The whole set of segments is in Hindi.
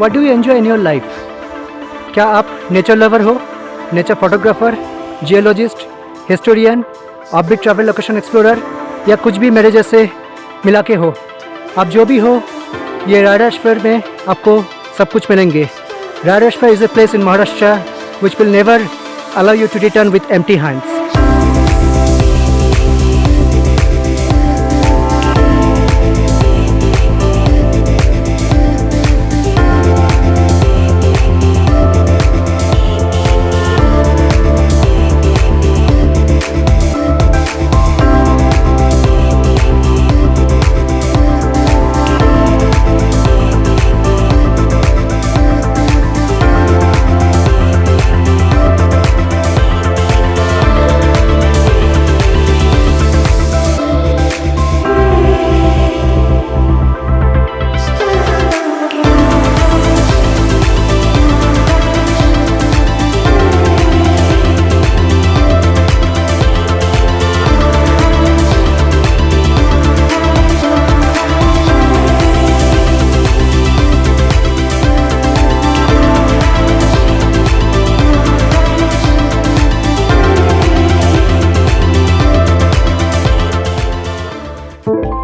What do you enjoy in your life? क्या आप नेचर लवर हो, नेचर फोटोग्राफर, जियोलॉजिस्ट, हिस्टोरियन, आप भी ट्रैवल लोकेशन एक्सप्लोरर, या कुछ भी मेरे जैसे मिला के हो? आप जो भी हो, ये रायरेश्वर में आपको सब कुछ मिलेंगे। Raireshwar is a place in Maharashtra which will never allow you to return with empty hands.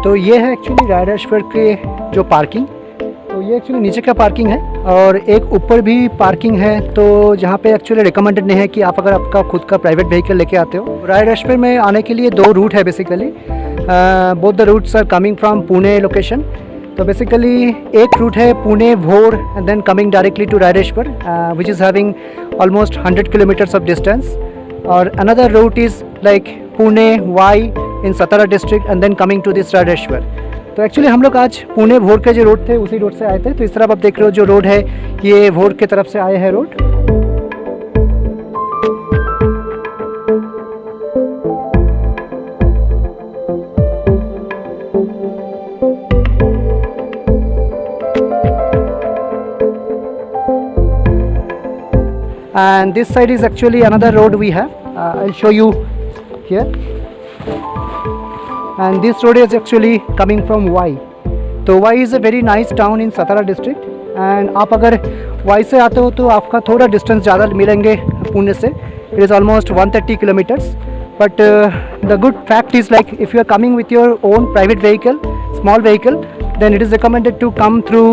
तो ये है एक्चुअली रायरेश्वर के जो पार्किंग। तो ये एक्चुअली नीचे का पार्किंग है और एक ऊपर भी पार्किंग है, तो जहाँ पे एक्चुअली रिकमेंडेड नहीं है कि आप अगर आपका खुद का प्राइवेट व्हीकल लेके आते हो। रायरेश्वर में आने के लिए 2 रूट है basically. Both the routes are coming from Pune location. तो बेसिकली एक रूट है Pune Bhor and then coming directly to Raireshwar which is having almost 100 kilometres of distance, और another route is like Pune Wai in Satara district and then coming to this Raireshwar. तो एक्चुअली हम लोग आज पुणे भोर के जो रोड थे उसी रोड से आए थे। तो इस तरफ आप देख रहे हो जो रोड है ये भोर के तरफ से आए हैं road. And this side is actually another road we have. I'll show you here. And this road is actually coming from Y. तो Y is a very nice town in Satara district. And आप अगर Y से आते हो तो आपका थोड़ा डिस्टेंस ज़्यादा मिलेंगे पुणे से. It is almost 130 kilometers. But the good fact is like if you are coming with your own private vehicle, small vehicle, then it is recommended to come through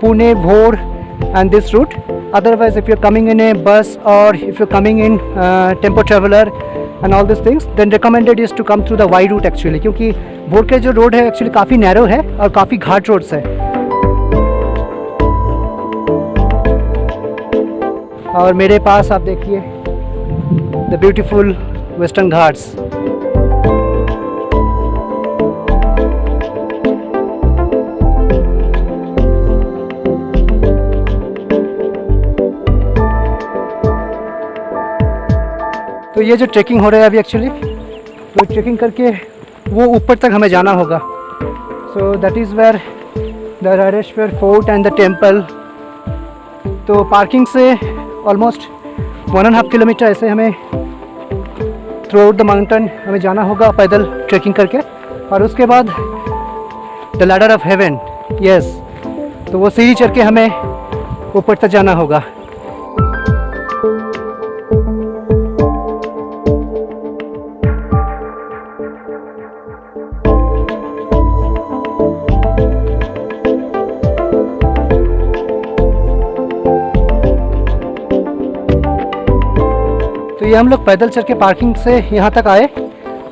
Pune, Bhor and this route. Otherwise, if you're coming in a bus or if you're coming in tempo traveler and all these things, then recommended is to come through the Y route actually, क्योंकि भोर के जो रोड है एक्चुअली काफ़ी नैरो है और काफ़ी घाट रोड्स है। और मेरे पास आप देखिए द ब्यूटीफुल वेस्टर्न घाट्स। तो ये जो ट्रैकिंग हो रहा है अभी एक्चुअली, तो ट्रैकिंग करके वो ऊपर तक हमें जाना होगा। So that is where the Raireshwar fort and the temple. तो पार्किंग से ऑलमोस्ट 1.5 किलोमीटर ऐसे हमें थ्रू आउट द माउंटेन हमें जाना होगा पैदल ट्रैकिंग करके। और उसके बाद the ladder of haven, yes, तो वो सीढ़ी चढ़ के हमें ऊपर तक जाना होगा। तो ये हम लोग पैदल चल के पार्किंग से यहाँ तक आए,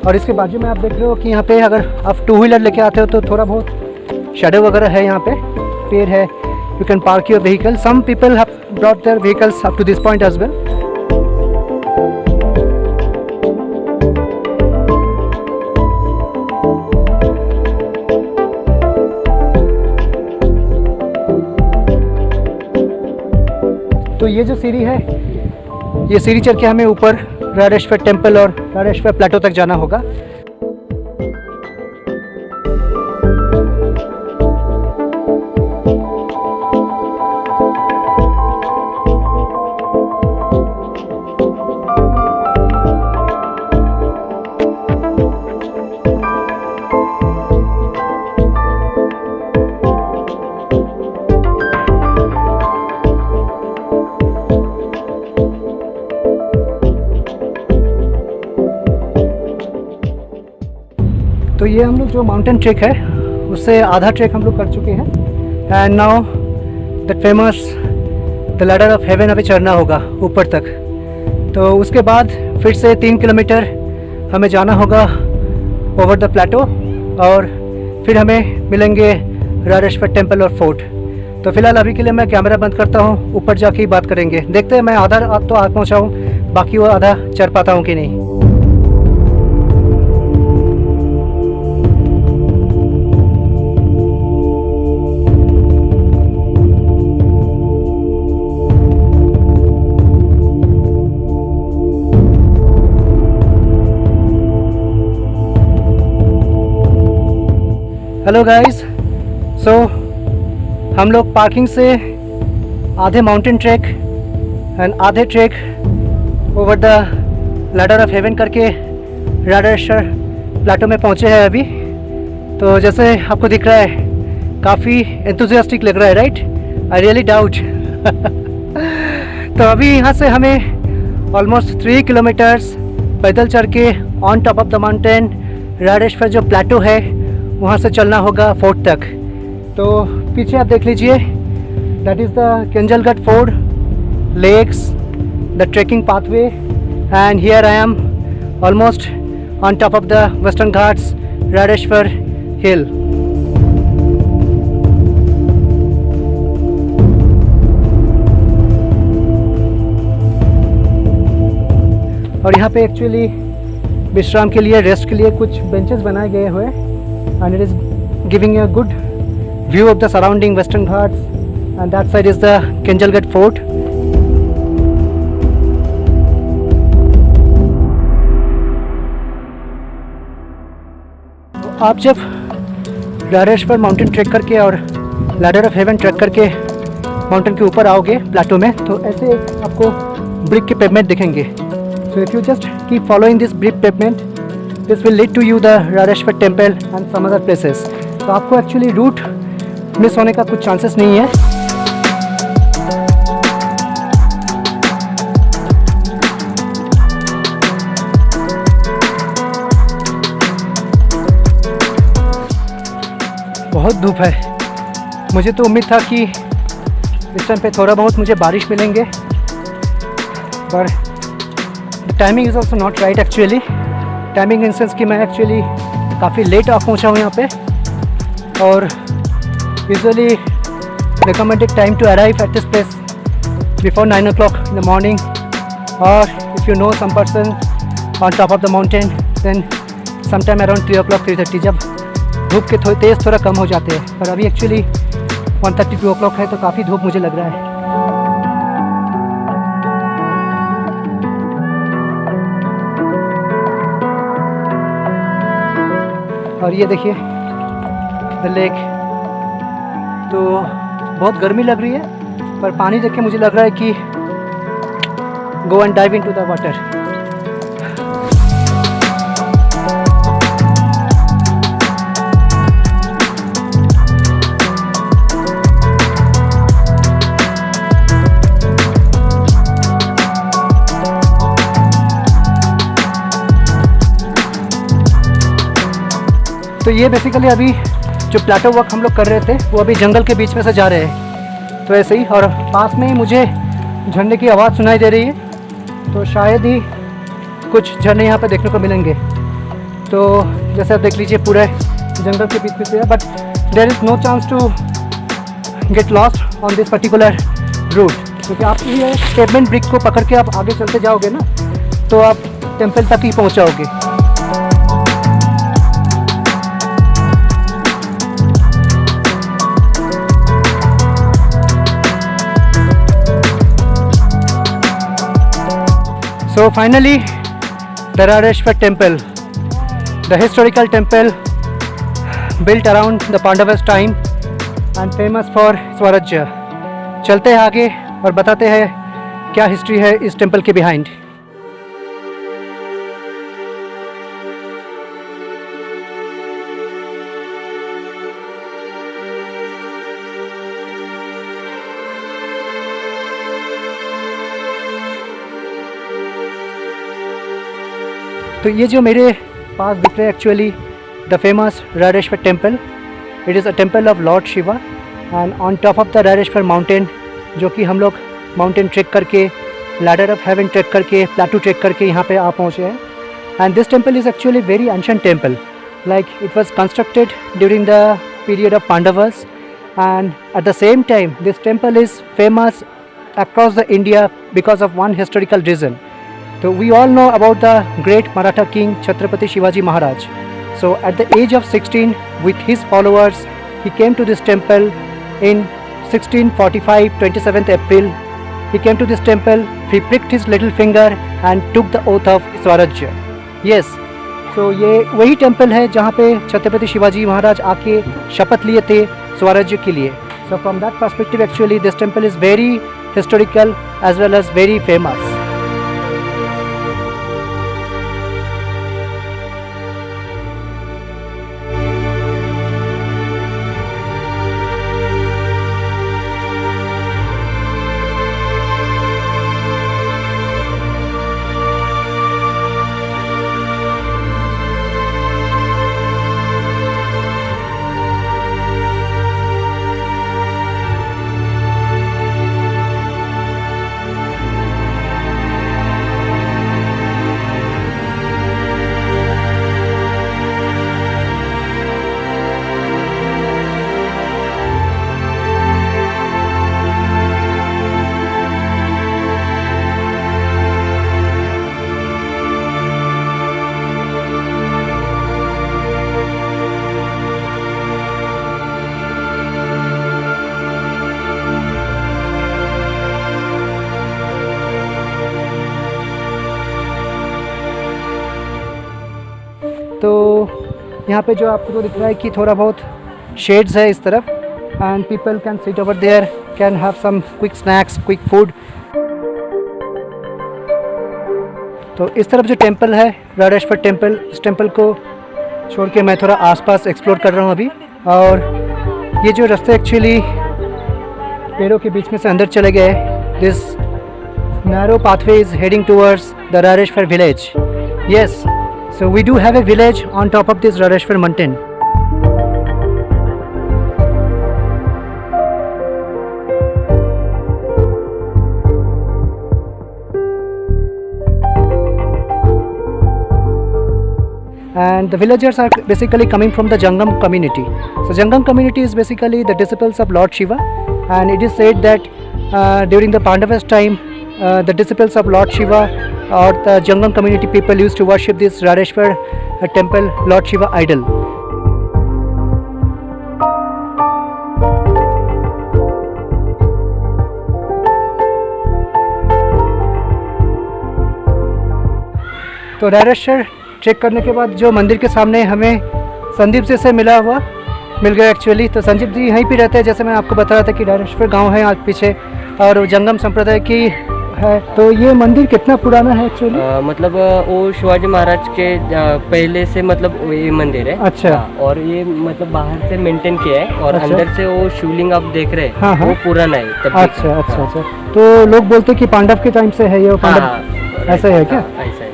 और इसके बाजू में आप देख रहे हो कि यहाँ पे अगर आप 2 व्हीलर लेके आते हो तो थोड़ा बहुत शेडो वगैरह है, यहाँ पे पेड़ है, you can park your vehicle. Some people have brought their vehicles up to this point as well. तो ये जो सीढ़ी है, ये सीढ़ी चढ़ के हमें ऊपर रायरेश्वर टेम्पल और रायरेश्वर प्लेटो तक जाना होगा। ये हम लोग जो माउंटेन ट्रेक है उससे आधा ट्रेक हम लोग कर चुके हैं। And now the famous the ladder of haven अभी चढ़ना होगा ऊपर तक। तो उसके बाद फिर से 3 किलोमीटर हमें जाना होगा ओवर द प्लेटो, और फिर हमें मिलेंगे राडेश्वर टेम्पल और फोर्ट। तो फिलहाल अभी के लिए मैं कैमरा बंद करता हूँ, ऊपर जाके ही बात करेंगे। देखते हैं मैं आधा आप तो आग पहुँचा हूँ, बाकी वो आधा चढ़ पाता हूँ कि नहीं। हेलो गाइस, सो हम लोग पार्किंग से आधे माउंटेन ट्रैक एंड आधे track over the ladder of haven करके राडेश्वर प्लेटो में पहुंचे हैं अभी। तो जैसे आपको दिख रहा है काफ़ी एंथुजियास्टिक लग रहा है, राइट? I really doubt. तो अभी यहाँ से हमें ऑलमोस्ट 3 किलोमीटर्स पैदल चढ़ के on top of the mountain Raireshwar जो प्लेटो है वहाँ से चलना होगा फोर्ट तक। तो पीछे आप देख लीजिए, that is the Kenjalgad fort, lakes, the trekking pathway, and here I am almost on top of the Western Ghats Raireshwar hill. और यहाँ पे एक्चुअली विश्राम के लिए, रेस्ट के लिए कुछ बेंचेस बनाए गए हुए हैं, and it is giving a good view of the surrounding Western Ghats, and that side is the Kenjalgarh Fort. आप जब राडेश्वर माउंटेन ट्रैक करके और लैडर ऑफ हेवन ट्रैक करके माउंटेन के ऊपर आओगे प्लेटो में, तो ऐसे आपको ब्रिक के पेवमेंट दिखेंगे। So if you just keep following this brick pavement, this will lead to you the Raireshwar temple and some other places. तो आपको एक्चुअली रूट मिस होने का कुछ चांसेस नहीं है। बहुत धूप है। मुझे तो उम्मीद था कि इस टाइम पे थोड़ा बहुत मुझे बारिश मिलेंगे, पर the timing is also not right actually. Timing in sense कि मैं एक्चुअली काफ़ी लेट आ पहुँचा हूँ यहाँ पे, और usually recommended time to arrive at this place before 9 o'clock in the morning, or if you know some person on top of the mountain, then sometime around 3 o'clock 3:30, जब धूप के तेज़ थोड़ा कम हो जाते हैं। पर अभी एक्चुअली 1:32 o'clock है, तो काफ़ी धूप मुझे लग रहा है। और ये देखिए द लेक। तो बहुत गर्मी लग रही है, पर पानी देख के मुझे लग रहा है कि go and dive into the water. तो ये बेसिकली अभी जो प्लेटो वॉक हम लोग कर रहे थे वो अभी जंगल के बीच में से जा रहे हैं। तो ऐसे ही, और पास में ही मुझे झरने की आवाज़ सुनाई दे रही है, तो शायद ही कुछ झरने यहाँ पे देखने को मिलेंगे। तो जैसे आप देख लीजिए पूरे जंगल के बीच में से है, but there is no chance to get lost on this particular route, क्योंकि आप ये पेवमेंट ब्रिक को पकड़ के आप आगे चलते जाओगे ना, तो आप टेम्पल तक ही पहुँच जाओगे। So finally, the Radeshwar temple, the historical temple built around the Pandavas' time and famous for Swarajya. चलते हैं आगे और बताते हैं क्या हिस्ट्री है इस टेम्पल के बिहाइंड। तो ये जो मेरे पास दिख रहे हैं actually the famous Radeshwar temple. It is a temple of Lord Shiva, and on top of the Radeshwar mountain, जो कि हम लोग माउंटेन ट्रेक करके, लैडर ऑफ हेवन ट्रेक करके, प्लाटू ट्रेक करके यहाँ पे आ पहुँचे हैं. And this temple is actually very ancient temple. Like it was constructed during the period of Pandavas, and at the same time this temple is famous across the India because of one historical reason. So we all know about the great Maratha king Chhatrapati Shivaji Maharaj. So at the age of 16, with his followers, he came to this temple in 1645, 27th April. He came to this temple, he pricked his little finger and took the oath of Swarajya. Yes, so ये वही टेम्पल है जहाँ पे छत्रपति शिवाजी महाराज आके शपथ लिए थे स्वराज्य के लिए. So from that perspective actually this temple is very historical as well as very famous. तो यहाँ पे जो आपको दिख रहा है कि थोड़ा बहुत शेड्स है इस तरफ, and people can sit over there, can have some quick snacks, quick food. तो इस तरफ जो टेंपल है राडेश्वर टेंपल, इस टेंपल को छोड़ के मैं थोड़ा आसपास एक्सप्लोर कर रहा हूँ अभी. और ये जो रास्ते एक्चुअली पेड़ों के बीच में से अंदर चले गए, this narrow pathway is heading towards the Raireshwar village. Yes, so we do have a village on top of this Radeshwar mountain. And the villagers are basically coming from the Jangam community. So Jangam community is basically the disciples of Lord Shiva, and it is said that during the Pandavas time, the disciples of Lord Shiva or the Jangam community people used to worship this Radeshwar temple Lord Shiva idol. तो राडेश्वर ट्रेक करने के बाद जो मंदिर के सामने हमें संदीप जी से मिल गया एक्चुअली. तो संदीप जी यहीं पे रहते हैं, जैसे मैं आपको बता रहा था कि राडेश्वर गांव है आज पीछे और जंगम संप्रदाय की है. तो ये मंदिर कितना पुराना है एक्चुअली? मतलब वो शिवाजी महाराज के पहले से मतलब ये मंदिर है. अच्छा. और ये मतलब बाहर से मेंटेन किया है और अच्छा. अंदर से वो शिवलिंग आप देख रहे हैं. हाँ, हाँ. वो पुराना है तब. अच्छा अच्छा अच्छा. तो लोग बोलते कि पांडव के टाइम से है ये. पांडव ऐसा है क्या?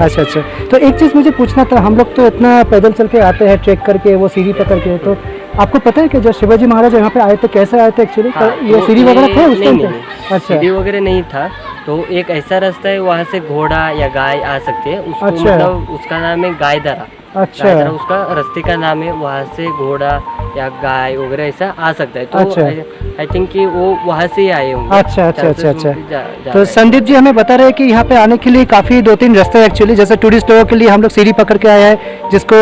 अच्छा अच्छा. तो एक चीज़ मुझे पूछना था, हम लोग तो इतना पैदल चल के आते हैं ट्रेक करके, वो सीढ़ी पकड़ के, तो आपको पता है कि जब शिवाजी महाराज यहाँ पे आए थे कैसे आए थे एक्चुअली? ये सीढ़ी वगैरह थे उस टाइम पे? अच्छा. सीढ़ी वगैरह नहीं था. तो एक ऐसा रास्ता है वहाँ से घोड़ा या गाय आ सकते हैं. उसको अच्छा. मतलब उसका नाम है गायदरा. अच्छा. उसका रास्ते का नाम है. वहाँ से घोड़ा या गाय वगैरह ऐसा आ सकता है. तो अच्छा. आई थिंक कि वो वहाँ से ही आए होंगे. अच्छा अच्छा अच्छा अच्छा. तो संदीप जी हमें बता रहे हैं कि यहाँ पे आने के लिए काफ़ी 2-3 रास्ते हैं एक्चुअली. जैसे टूरिस्ट लोगों के लिए हम लोग सीढ़ी पकड़ के आए हैं जिसको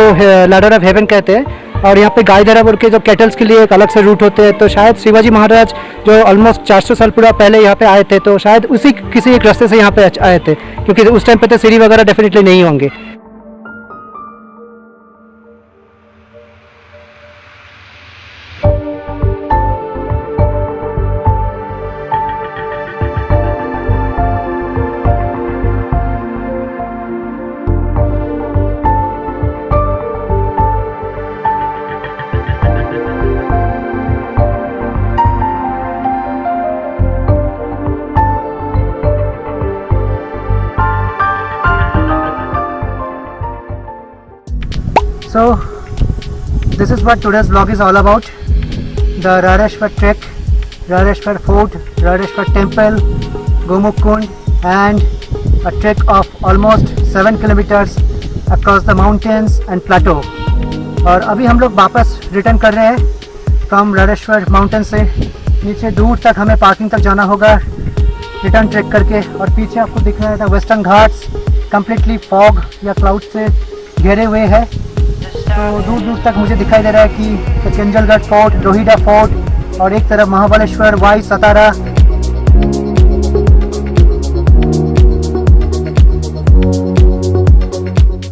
लैडर ऑफ हेवन कहते हैं, और यहाँ पे गायदरा बोल के जो कैटल्स के लिए एक अलग से रूट होते हैं. तो शायद शिवाजी महाराज जो ऑलमोस्ट 400 साल पूरा पहले यहाँ पे आए थे, तो शायद उसी किसी एक रास्ते से यहाँ पे आए थे, क्योंकि उस टाइम पे तो सीढ़ी वगैरह डेफिनेटली नहीं होंगे. So this is what today's vlog is all about. The Radeshwar trek, Radeshwar Fort, Radeshwar Temple, Gomukh Kund, and a trek of almost 7 kilometers across the mountains and plateau. और अभी हम लोग वापस रिटर्न कर रहे हैं फ्रॉम राडेश्वर माउंटेन से। नीचे दूर तक हमें पार्किंग तक जाना होगा रिटर्न ट्रैक करके। और पीछे आपको दिख रहा है वेस्टर्न घाट्स कम्प्लीटली फॉग या क्लाउड से घेरे हुए हैं। तो दूर दूर तक मुझे दिखाई दे रहा है कि केंजलगढ़ फोर्ट, रोहिड़ा फोर्ट और एक तरफ Mahabaleshwar, Wai, Satara.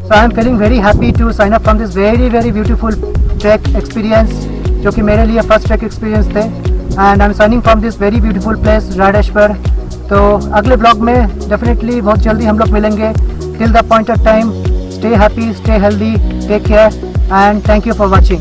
So I am feeling very happy to sign up from this very beautiful trek experience, जो कि मेरे लिए फर्स्ट ट्रैक एक्सपीरियंस थे। And I am signing from this very beautiful place Raireshwar. तो अगले ब्लॉग में डेफिनेटली बहुत जल्दी हम लोग मिलेंगे। Till the point of time, stay happy, stay healthy, take care and thank you for watching.